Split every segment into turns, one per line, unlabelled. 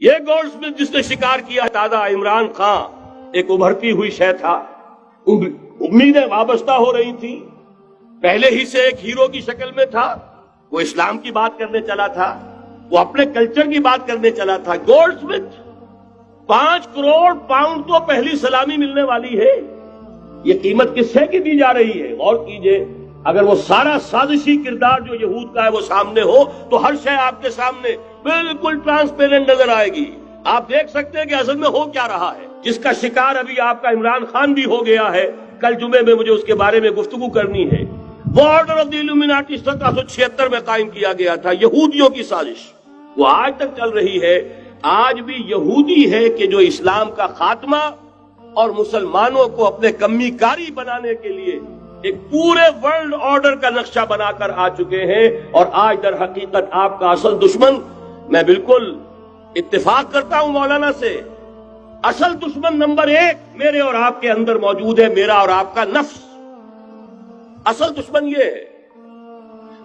یہ gold Smith جس نے شکار کیا دادا عمران خان ایک ابھرتی ہوئی شے تھا، امیدیں وابستہ ہو رہی تھی، پہلے ہی سے ایک ہیرو کی شکل میں تھا، وہ اسلام کی بات کرنے چلا تھا، وہ اپنے کلچر کی بات کرنے چلا تھا۔ گولڈ سمتھ 5 کروڑ پاؤنڈ تو پہلی سلامی ملنے والی ہے، یہ قیمت کس سے کی دی جا رہی ہے؟ غور کیجئے، اگر وہ سارا سازشی کردار جو یہود کا ہے وہ سامنے ہو تو ہر شے آپ کے سامنے بالکل ٹرانسپیرنٹ نظر آئے گی، آپ دیکھ سکتے ہیں کہ اصل میں ہو کیا رہا ہے۔ جس کا شکار ابھی آپ کا عمران خان بھی ہو گیا ہے، کل جمعے میں مجھے اس کے بارے میں گفتگو کرنی ہے۔ وہ آرڈر آف دی الومناٹی 1776 میں قائم کیا گیا تھا، یہودیوں کی سازش، وہ آج تک چل رہی ہے۔ آج بھی یہودی ہے کہ جو اسلام کا خاتمہ اور مسلمانوں کو اپنے کمی کاری بنانے کے لیے ایک پورے ورلڈ آرڈر کا نقشہ بنا کر آ چکے ہیں، اور آج در حقیقت آپ کا اصل دشمن، میں بالکل اتفاق کرتا ہوں مولانا سے، اصل دشمن نمبر 1 میرے اور آپ کے اندر موجود ہے، میرا اور آپ کا نفس۔ اصل دشمن یہ ہے،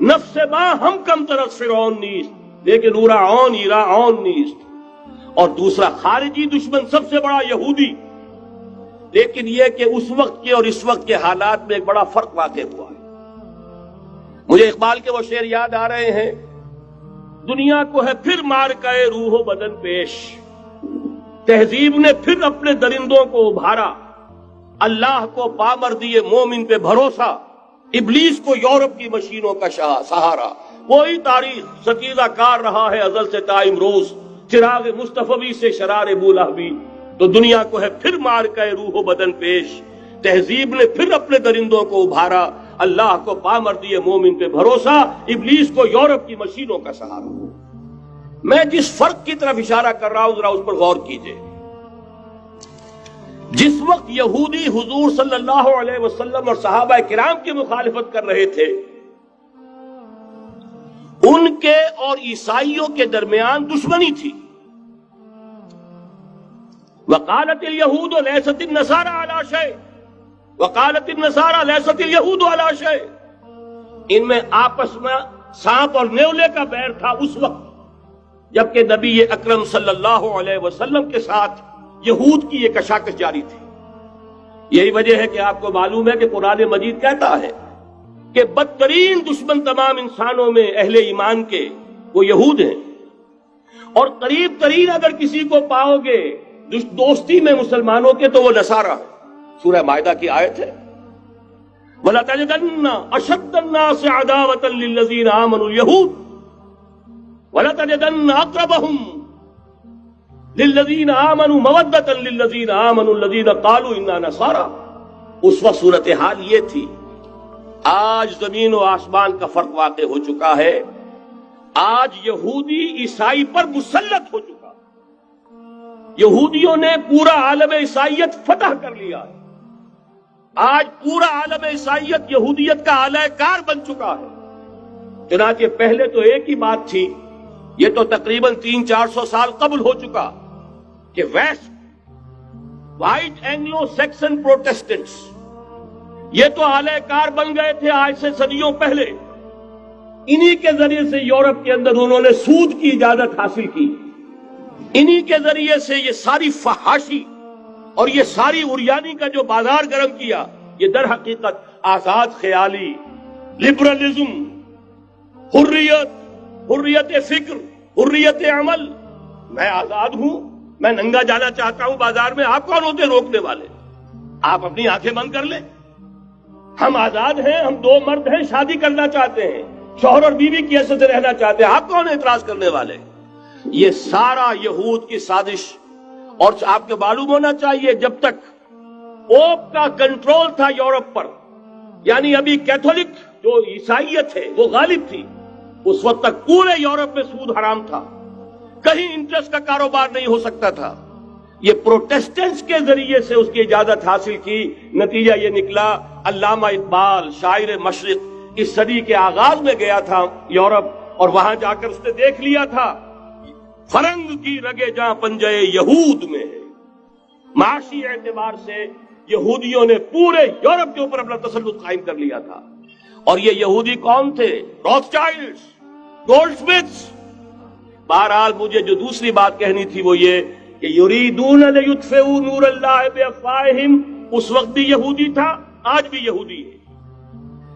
نفس ما ہم کم طرف فرعون نیست لیکن اورا عون ایرا عون نیست۔ اور دوسرا خارجی دشمن سب سے بڑا یہودی، لیکن یہ کہ اس وقت کے اور اس وقت کے حالات میں ایک بڑا فرق واقع ہوا ہے۔ مجھے اقبال کے وہ شعر یاد آ رہے ہیں، دنیا کو ہے پھر مارکہ روح و بدن پیش، تہذیب نے پھر اپنے درندوں کو ابھارا، اللہ کو پامردی مومن پہ بھروسہ، ابلیس کو یورپ کی مشینوں کا سہارا۔ وہی تاریخ ستیزہ کار رہا ہے ازل سے تا امروز، چراغ مصطفی سے شرار بولہبی۔ تو دنیا کو ہے پھر مارکہ روح و بدن پیش، تہذیب نے پھر اپنے درندوں کو ابھارا، اللہ کو پامردی مومن پہ بھروسہ، ابلیس کو یورپ کی مشینوں کا سہارا۔ میں جس فرق کی طرف اشارہ کر رہا ہوں ذرا اس پر غور کیجئے۔ جس وقت یہودی حضور صلی اللہ علیہ وسلم اور صحابہ کرام کی مخالفت کر رہے تھے، ان کے اور عیسائیوں کے درمیان دشمنی تھی۔ وقالت اليہود لیست النصارى علی شیء وقالت النصارى لیست اليہود علی شیء، ان میں آپس میں سانپ اور نیولے کا بیر تھا اس وقت، جبکہ نبی اکرم صلی اللہ علیہ وسلم کے ساتھ یہود کی یہ کشاکش جاری تھی۔ یہی وجہ ہے کہ آپ کو معلوم ہے کہ قرآن مجید کہتا ہے کہ بدترین دشمن تمام انسانوں میں اہل ایمان کے وہ یہود ہیں، اور قریب ترین اگر کسی کو پاؤ گے دوستی میں مسلمانوں کے تو وہ نصارہ ہے۔ سورہ مائدہ کی آیت ہے، وَلَتَجِدَنَّ أَشَدَّ النَّاسِ عَدَاوَةً لِلَّذِينَ آمَنُوا الْيَهُودَ وَلَتَجِدَنَّ أَقْرَبَهُمْ لِلَّذِينَ آمَنُوا مَوَدَّةً لِلَّذِينَ آمَنُوا الَّذِينَ قَالُوا إِنَّا نَصَارَى۔ اس وقت صورتحال یہ تھی۔ آج زمین و آسمان کا فرق واقع ہو چکا ہے، آج یہودی عیسائی پر مسلط ہو چکا، یہودیوں نے پورا عالم عیسائیت فتح کر لیا ہے، آج پورا عالم عیسائیت یہودیت کا اعلی کار بن چکا ہے۔ چنانچہ پہلے تو ایک ہی بات تھی، یہ تو تقریباً 300-400 سال قبل ہو چکا، کہ west white Anglo Saxon Protestants یہ تو اعلی کار بن گئے تھے آج سے صدیوں پہلے، انہی کے ذریعے سے یورپ کے اندر انہوں نے سود کی اجازت حاصل کی، انہی کے ذریعے سے یہ ساری فحاشی اور یہ ساری عریانی کا جو بازار گرم کیا، یہ در حقیقت آزاد خیالی، لبرلزم، حریت فکر، حریت عمل، میں آزاد ہوں، میں ننگا جانا چاہتا ہوں بازار میں، آپ کون ہوتے روکنے والے؟ آپ اپنی آنکھیں بند کر لیں، ہم آزاد ہیں، ہم 2 مرد ہیں، شادی کرنا چاہتے ہیں، شوہر اور بیوی کی حیثیت سے رہنا چاہتے ہیں، آپ کون اعتراض کرنے والے؟ یہ سارا یہود کی سازش۔ اور آپ کو معلوم ہونا چاہیے جب تک پوپ کا کنٹرول تھا یورپ پر، یعنی ابھی کیتھولک جو عیسائیت ہے وہ غالب تھی، اس وقت تک پورے یورپ میں سود حرام تھا، کہیں انٹرسٹ کا کاروبار نہیں ہو سکتا تھا۔ یہ پروٹیسٹنٹس کے ذریعے سے اس کی اجازت حاصل کی، نتیجہ یہ نکلا، علامہ اقبال شاعر مشرق اس صدی کے آغاز میں گیا تھا یورپ، اور وہاں جا کر اس نے دیکھ لیا تھا فرنگ کی رگے جہاں پنجے یہود میں ہے۔ معاشی اعتبار سے یہودیوں نے پورے یورپ کے اوپر اپنا تسلط قائم کر لیا تھا، اور یہ یہودی کون تھے؟ روتھ چائلڈز، گولڈ سمتھس، بہرحال مجھے جو دوسری بات کہنی تھی وہ یہ کہ یریدون لیطفئوا نور اللہ بافواہہم، اس وقت بھی یہودی تھا، آج بھی یہودی ہے،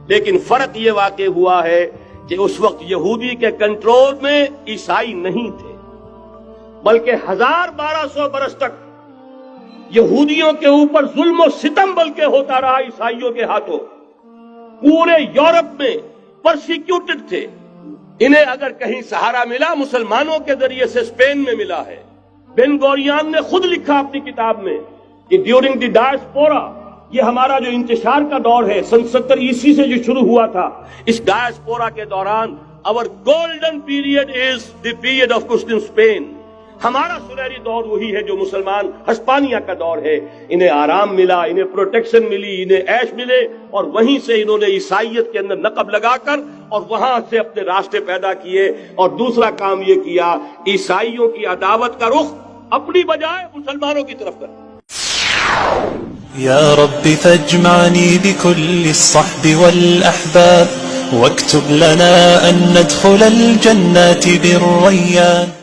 لیکن فرق یہ واقع ہوا ہے کہ اس وقت یہودی کے کنٹرول میں عیسائی نہیں تھے، بلکہ 1200 برس تک یہودیوں کے اوپر ظلم و ستم بلکہ ہوتا رہا عیسائیوں کے ہاتھوں، پورے یورپ میں پرسیکیوٹڈ تھے۔ انہیں اگر کہیں سہارا ملا مسلمانوں کے ذریعے سے اسپین میں ملا ہے۔ بن گوریان نے خود لکھا اپنی کتاب میں کہ ڈیورنگ دی ڈائسپورا، یہ ہمارا جو انتشار کا دور ہے 70 عیسوی سے جو شروع ہوا تھا، اس ڈائسپورا کے دوران our golden period is the period of Christian Spain، ہمارا سنہری دور وہی ہے جو مسلمان ہسپانیہ کا دور ہے۔ انہیں آرام ملا، انہیں پروٹیکشن ملی، انہیں عیش ملے، اور وہیں سے انہوں نے عیسائیت کے اندر نقب لگا کر اور وہاں سے اپنے راستے پیدا کیے۔ اور دوسرا کام یہ کیا، عیسائیوں کی عداوت کا رخ اپنی بجائے مسلمانوں کی طرف کر۔
يا رب فاجمعني بكل الصحب والأحباب واكتب لنا أن ندخل الجنات بالريان